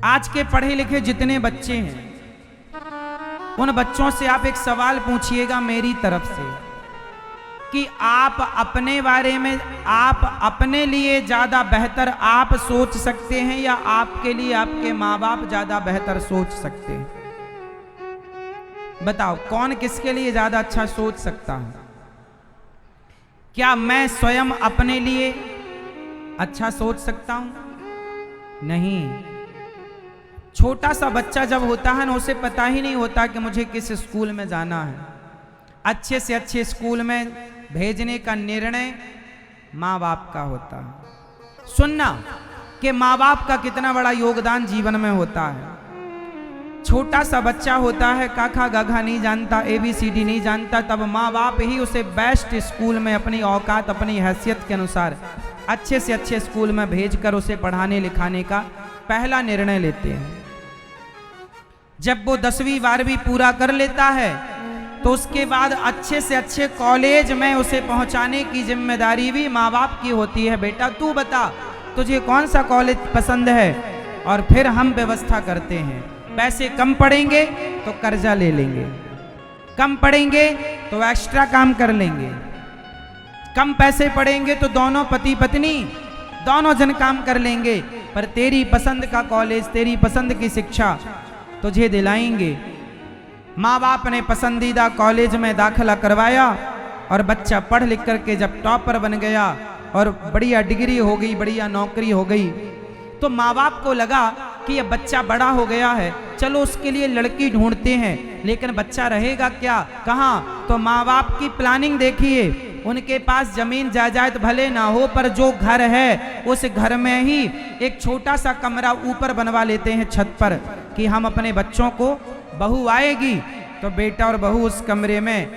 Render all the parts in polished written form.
आज के पढ़े लिखे जितने बच्चे हैं उन बच्चों से आप एक सवाल पूछिएगा मेरी तरफ से कि आप अपने बारे में, आप अपने लिए ज्यादा बेहतर आप सोच सकते हैं या आपके लिए आपके माँ बाप ज्यादा बेहतर सोच सकते हैं? बताओ कौन किसके लिए ज्यादा अच्छा सोच सकता है? क्या मैं स्वयं अपने लिए अच्छा सोच सकता हूं? नहीं। छोटा सा बच्चा जब होता है ना, उसे पता ही नहीं होता कि मुझे किस स्कूल में जाना है। अच्छे से अच्छे स्कूल में भेजने का निर्णय माँ बाप का होता है। सुनना कि माँ बाप का कितना बड़ा योगदान जीवन में होता है। छोटा सा बच्चा होता है, काखा गाघा नहीं जानता, ABCD नहीं जानता, तब माँ बाप ही उसे बेस्ट स्कूल में अपनी औकात, अपनी हैसियत के अनुसार अच्छे से अच्छे स्कूल में भेजकर उसे पढ़ाने लिखाने का पहला निर्णय लेते हैं। जब वो 10वीं 12वीं पूरा कर लेता है तो उसके बाद अच्छे से अच्छे कॉलेज में उसे पहुंचाने की जिम्मेदारी भी माँ बाप की होती है। बेटा तू बता तुझे कौन सा कॉलेज पसंद है, और फिर हम व्यवस्था करते हैं। पैसे कम पड़ेंगे तो कर्जा ले लेंगे, कम पड़ेंगे तो एक्स्ट्रा काम कर लेंगे, कम पैसे पड़ेंगे तो दोनों पति पत्नी दोनों जन काम कर लेंगे, पर तेरी पसंद का कॉलेज, तेरी पसंद की शिक्षा तुझे दिलाएंगे। माँ बाप ने पसंदीदा कॉलेज में दाखिला करवाया और बच्चा पढ़ लिख करके जब टॉपर बन गया और बढ़िया डिग्री हो गई, बढ़िया नौकरी हो गई, तो माँ बाप को लगा कि ये बच्चा बड़ा हो गया है, चलो उसके लिए लड़की ढूंढते हैं। लेकिन बच्चा रहेगा क्या, कहाँ? तो माँ बाप की प्लानिंग देखिए, उनके पास जमीन जायदाद भले ना हो, पर जो घर है उस घर में ही एक छोटा सा कमरा ऊपर बनवा लेते हैं छत पर, कि हम अपने बच्चों को, बहू आएगी तो बेटा और बहू उस कमरे में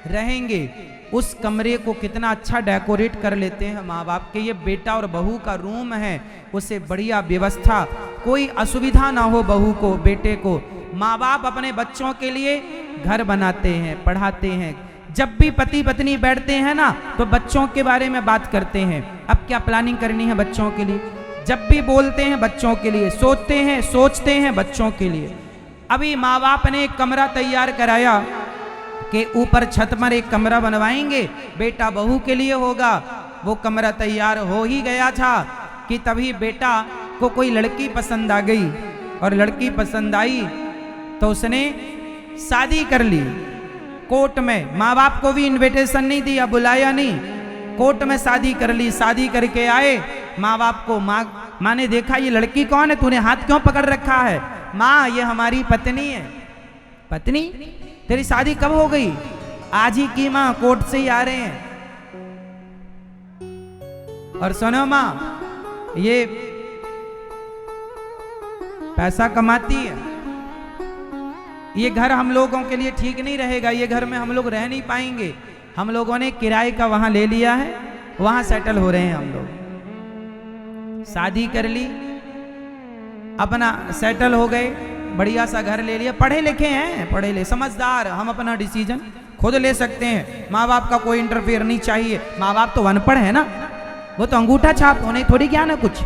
रहेंगे। उस कमरे को कितना अच्छा डेकोरेट कर लेते हैं माँ बाप के, ये बेटा और बहू का रूम है, उसे बढ़िया व्यवस्था, कोई असुविधा ना हो बहू को, बेटे को। माँ बाप अपने बच्चों के लिए घर बनाते हैं, पढ़ाते हैं। जब भी पति पत्नी बैठते हैं ना तो बच्चों के बारे में बात करते हैं, अब क्या प्लानिंग करनी है बच्चों के लिए। जब भी बोलते हैं बच्चों के लिए, सोचते हैं बच्चों के लिए। अभी माँ बाप ने एक कमरा तैयार कराया कि ऊपर छत पर एक कमरा बनवाएंगे, बेटा बहू के लिए होगा। वो कमरा तैयार हो ही गया था कि तभी बेटा को कोई लड़की पसंद आ गई, और लड़की पसंद आई तो उसने शादी कर ली कोर्ट में। माँ बाप को भी इनविटेशन नहीं दिया, बुलाया नहीं, कोर्ट में शादी कर ली। शादी करके आए, माँ बाप को, माँ ने देखा ये लड़की कौन है, तूने हाथ क्यों पकड़ रखा है? माँ ये हमारी पत्नी है। पत्नी? तेरी शादी कब हो गई? आज ही की माँ, कोर्ट से ही आ रहे हैं। और सुनो माँ, ये पैसा कमाती है, ये घर हम लोगों के लिए ठीक नहीं रहेगा, ये घर में हम लोग रह नहीं पाएंगे। हम लोगों ने किराए का वहां ले लिया है, वहां सेटल हो रहे हैं हम लोग। शादी कर ली, अपना सेटल हो गए, बढ़िया सा घर ले लिया। पढ़े लिखे हैं, पढ़े लिखे समझदार, हम अपना डिसीजन खुद ले सकते हैं, माँ बाप का कोई इंटरफेयर नहीं चाहिए। माँ बाप तो अनपढ़ है ना, वो तो अंगूठा छाप, उन्हें थोड़ी ज्ञान है कुछ।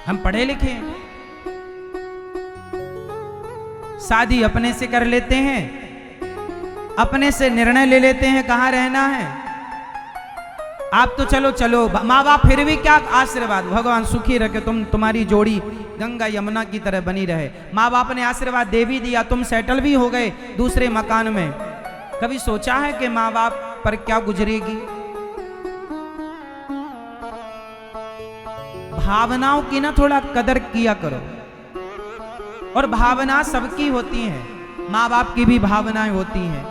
हम पढ़े लिखे हैं, शादी अपने से कर लेते हैं, अपने से निर्णय ले लेते हैं कहाँ रहना है। आप तो चलो माँ बाप फिर भी क्या आशीर्वाद, भगवान सुखी रखे, तुम्हारी जोड़ी गंगा यमुना की तरह बनी रहे। माँ बाप ने आशीर्वाद दे भी दिया, तुम सेटल भी हो गए दूसरे मकान में। कभी सोचा है कि माँ बाप पर क्या गुजरेगी? भावनाओं की ना थोड़ा कदर किया करो। और भावना सबकी होती है, माँ बाप की भी भावनाएं होती हैं,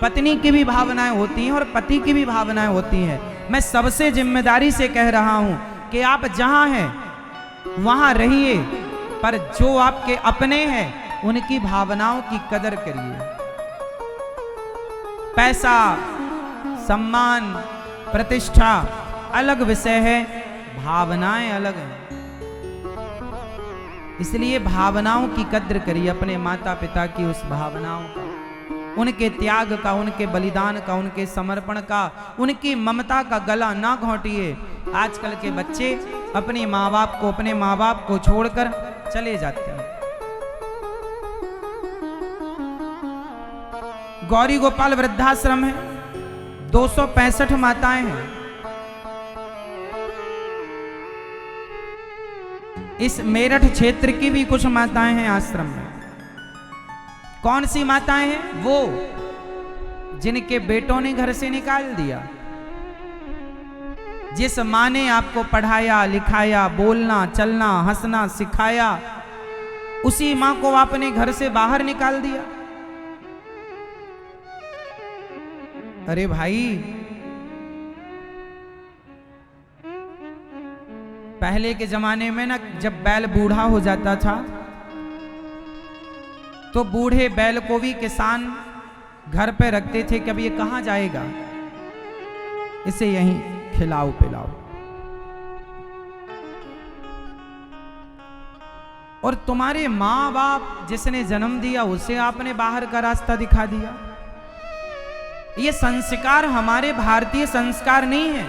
पत्नी की भी भावनाएं होती हैं, और पति की भी भावनाएं होती हैं। मैं सबसे जिम्मेदारी से कह रहा हूं कि आप जहां हैं वहां रहिए, पर जो आपके अपने हैं उनकी भावनाओं की कदर करिए। पैसा, सम्मान, प्रतिष्ठा अलग विषय है, भावनाएं अलग हैं। इसलिए भावनाओं की कद्र करिए, अपने माता पिता की उस भावनाओं का, उनके त्याग का, उनके बलिदान का, उनके समर्पण का, उनकी ममता का गला ना घोंटिए। आजकल के बच्चे अपने माँ बाप को छोड़कर चले जाते हैं। गौरी गोपाल वृद्धाश्रम है, 265 माताएं हैं। इस मेरठ क्षेत्र की भी कुछ माताएं हैं आश्रम में। कौन सी माताएं हैं? वो जिनके बेटों ने घर से निकाल दिया। जिस माँ ने आपको पढ़ाया लिखाया, बोलना चलना हंसना सिखाया, उसी माँ को आपने घर से बाहर निकाल दिया। अरे भाई, पहले के जमाने में ना, जब बैल बूढ़ा हो जाता था तो बूढ़े बैल को भी किसान घर पे रखते थे कि अब ये कहां जाएगा, इसे यहीं खिलाओ पिलाओ। और तुम्हारे माँ बाप जिसने जन्म दिया उसे आपने बाहर का रास्ता दिखा दिया। ये संस्कार हमारे भारतीय संस्कार नहीं है।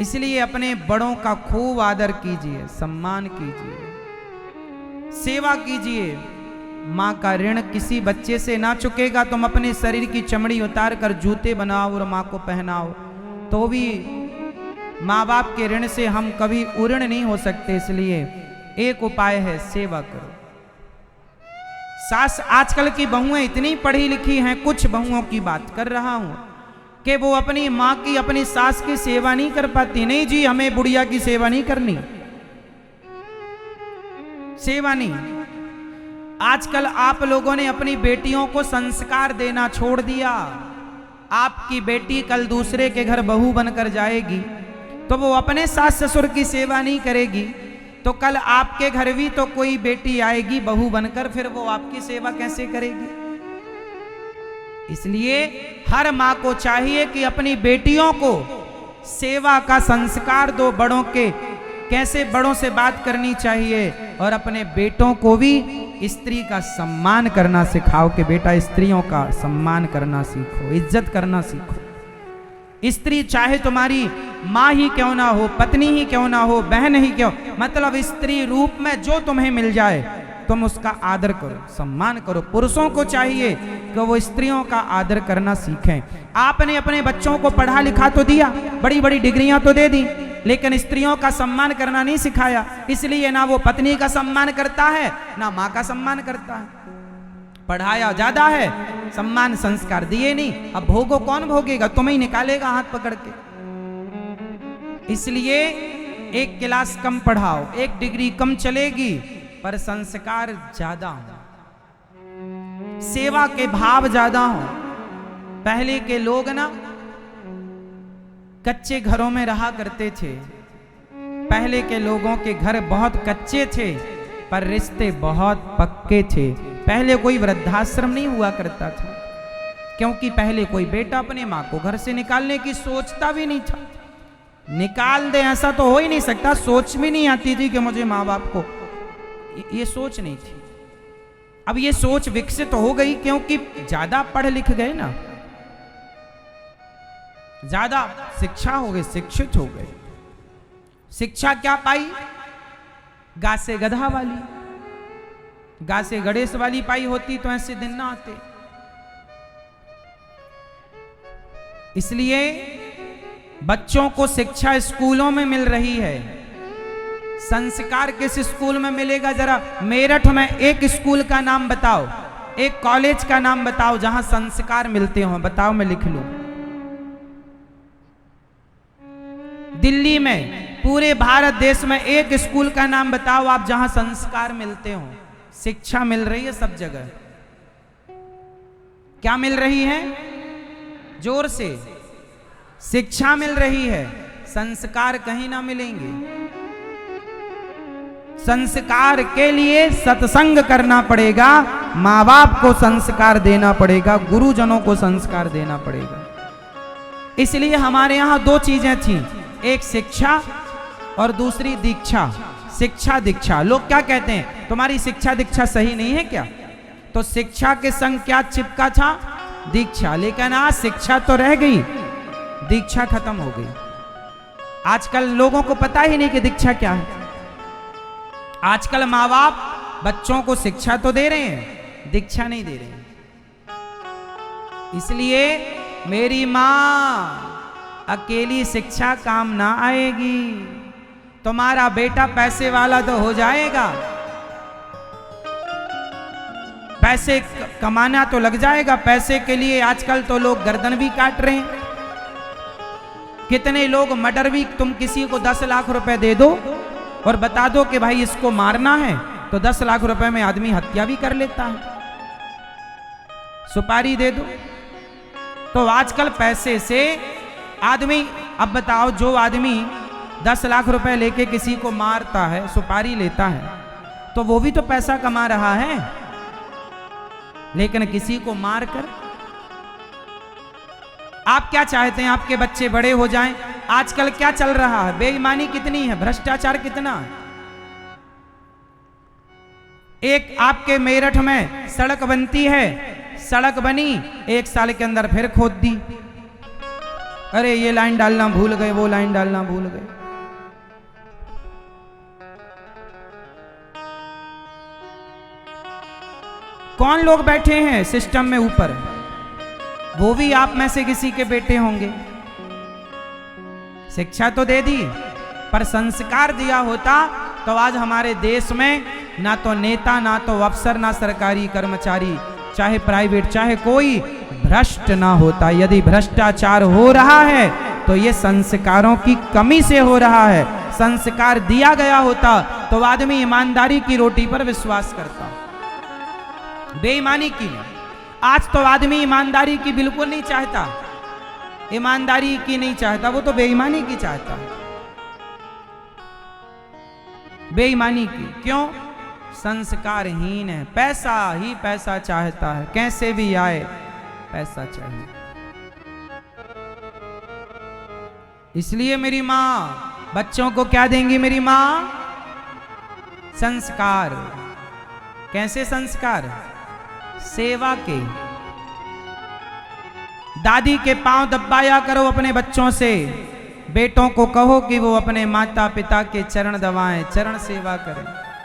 इसलिए अपने बड़ों का खूब आदर कीजिए, सम्मान कीजिए, सेवा कीजिए। माँ का ऋण किसी बच्चे से ना चुकेगा। तुम अपने शरीर की चमड़ी उतार कर जूते बनाओ और माँ को पहनाओ तो भी माँ बाप के ऋण से हम कभी उऋण नहीं हो सकते। इसलिए एक उपाय है, सेवा करो। सास, आजकल की बहुएं इतनी पढ़ी लिखी हैं, कुछ बहुओं की बात कर रहा हूं कि वो अपनी माँ की, अपनी सास की सेवा नहीं कर पाती। नहीं जी, हमें बुढ़िया की सेवा नहीं करनी, सेवा नहीं। आजकल आप लोगों ने अपनी बेटियों को संस्कार देना छोड़ दिया। आपकी बेटी कल दूसरे के घर बहू बनकर जाएगी तो वो अपने सास ससुर की सेवा नहीं करेगी, तो कल आपके घर भी तो कोई बेटी आएगी बहू बनकर, फिर वो आपकी सेवा कैसे करेगी? इसलिए हर माँ को चाहिए कि अपनी बेटियों को सेवा का संस्कार दो। बड़ों के कैसे बड़ों से बात करनी चाहिए, और अपने बेटों को भी स्त्री का सम्मान करना सिखाओ कि बेटा स्त्रियों का सम्मान करना सीखो, इज्जत करना सीखो। स्त्री चाहे तुम्हारी माँ ही क्यों ना हो, पत्नी ही क्यों ना हो, बहन ही क्यों, मतलब स्त्री रूप में जो तुम्हें मिल जाए तुम उसका आदर करो, सम्मान करो। पुरुषों को चाहिए कि वो स्त्रियों का आदर करना सीखें। आपने अपने बच्चों को पढ़ा लिखा तो दिया, बड़ी बड़ी डिग्रियां तो दे दी, लेकिन स्त्रियों का सम्मान करना नहीं सिखाया। इसलिए ना वो पत्नी का सम्मान करता है ना माँ का सम्मान करता है। पढ़ाया ज्यादा है, सम्मान संस्कार दिए नहीं। अब भोगो कौन भोगेगा? तुम्हें ही निकालेगा हाथ पकड़ के। इसलिए एक क्लास कम पढ़ाओ, एक डिग्री कम चलेगी, पर संस्कार ज्यादा हो, सेवा के भाव ज्यादा हो। पहले के लोग ना कच्चे घरों में रहा करते थे। पहले के लोगों के घर बहुत कच्चे थे पर रिश्ते बहुत पक्के थे। पहले कोई वृद्धाश्रम नहीं हुआ करता था, क्योंकि पहले कोई बेटा अपने माँ को घर से निकालने की सोचता भी नहीं था। निकाल दे ऐसा तो हो ही नहीं सकता, सोच भी नहीं आती थी कि मुझे माँ बाप को, ये सोच नहीं थी। अब ये सोच विकसित हो गई क्योंकि ज्यादा पढ़ लिख गए ना, ज्यादा शिक्षा हो गई, शिक्षित हो गए। शिक्षा क्या पाई? गा से गधा वाली, गा से गणेश वाली पाई होती तो ऐसे दिन ना आते। इसलिए बच्चों को शिक्षा स्कूलों में मिल रही है। संस्कार किस स्कूल में मिलेगा? जरा मेरठ में एक स्कूल का नाम बताओ, एक कॉलेज का नाम बताओ जहां संस्कार मिलते हो, बताओ, मैं लिख लूं। दिल्ली में, पूरे भारत देश में एक स्कूल का नाम बताओ आप जहां संस्कार मिलते हो, शिक्षा मिल रही है सब जगह। क्या मिल रही है? जोर से, शिक्षा मिल रही है, संस्कार कहीं ना मिलेंगे। संस्कार के लिए सत्संग करना पड़ेगा, माँ बाप को संस्कार देना पड़ेगा, गुरुजनों को संस्कार देना पड़ेगा। इसलिए हमारे यहाँ दो चीजें थी, एक शिक्षा और दूसरी दीक्षा। शिक्षा दीक्षा, लोग क्या कहते हैं, तुम्हारी शिक्षा दीक्षा सही नहीं है क्या? तो शिक्षा के संग क्या चिपका था? दीक्षा। लेकिन आज शिक्षा तो रह गई, दीक्षा खत्म हो गई। आजकल लोगों को पता ही नहीं कि दीक्षा क्या है। आजकल माँ बाप बच्चों को शिक्षा तो दे रहे हैं, दीक्षा नहीं दे रहे हैं। इसलिए मेरी माँ अकेली शिक्षा काम ना आएगी। तुम्हारा बेटा पैसे वाला तो हो जाएगा, पैसे कमाना तो लग जाएगा। पैसे के लिए आजकल तो लोग गर्दन भी काट रहे हैं। कितने लोग मर्डर भी, तुम किसी को 10 लाख रुपए दे दो और बता दो कि भाई इसको मारना है, तो 10 लाख रुपए में आदमी हत्या भी कर लेता है। सुपारी दे दो। तो आजकल पैसे से आदमी, अब बताओ, जो आदमी 10 लाख रुपए लेके किसी को मारता है, सुपारी लेता है, तो वो भी तो पैसा कमा रहा है। लेकिन किसी को मारकर, आप क्या चाहते हैं आपके बच्चे बड़े हो जाएं? आजकल क्या चल रहा है? बेईमानी कितनी है, भ्रष्टाचार कितना है। एक आपके मेरठ में सड़क बनती है, सड़क बनी, 1 साल के अंदर फिर खोद दी। अरे ये लाइन डालना भूल गए, वो लाइन डालना भूल गए। कौन लोग बैठे हैं सिस्टम में ऊपर? वो भी आप में से किसी के बेटे होंगे। शिक्षा तो दे दी, पर संस्कार दिया होता तो आज हमारे देश में ना तो नेता, ना तो अफसर, ना सरकारी कर्मचारी, चाहे प्राइवेट, चाहे कोई भ्रष्ट ना होता। यदि भ्रष्टाचार हो रहा है तो ये संस्कारों की कमी से हो रहा है। संस्कार दिया गया होता तो आदमी ईमानदारी की रोटी पर विश्वास करता, बेईमानी की नहीं। आज तो आदमी ईमानदारी की बिल्कुल नहीं चाहता, ईमानदारी की नहीं चाहता, वो तो बेईमानी की चाहता है। बेईमानी की क्यों? संस्कारहीन है, पैसा ही पैसा चाहता है, कैसे भी आए पैसा चाहिए। इसलिए मेरी माँ बच्चों को क्या देंगी? मेरी माँ संस्कार। कैसे संस्कार? सेवा के। दादी के पांव दबाया करो अपने बच्चों से। बेटों को कहो कि वो अपने माता पिता के चरण दबाएं, चरण सेवा करें।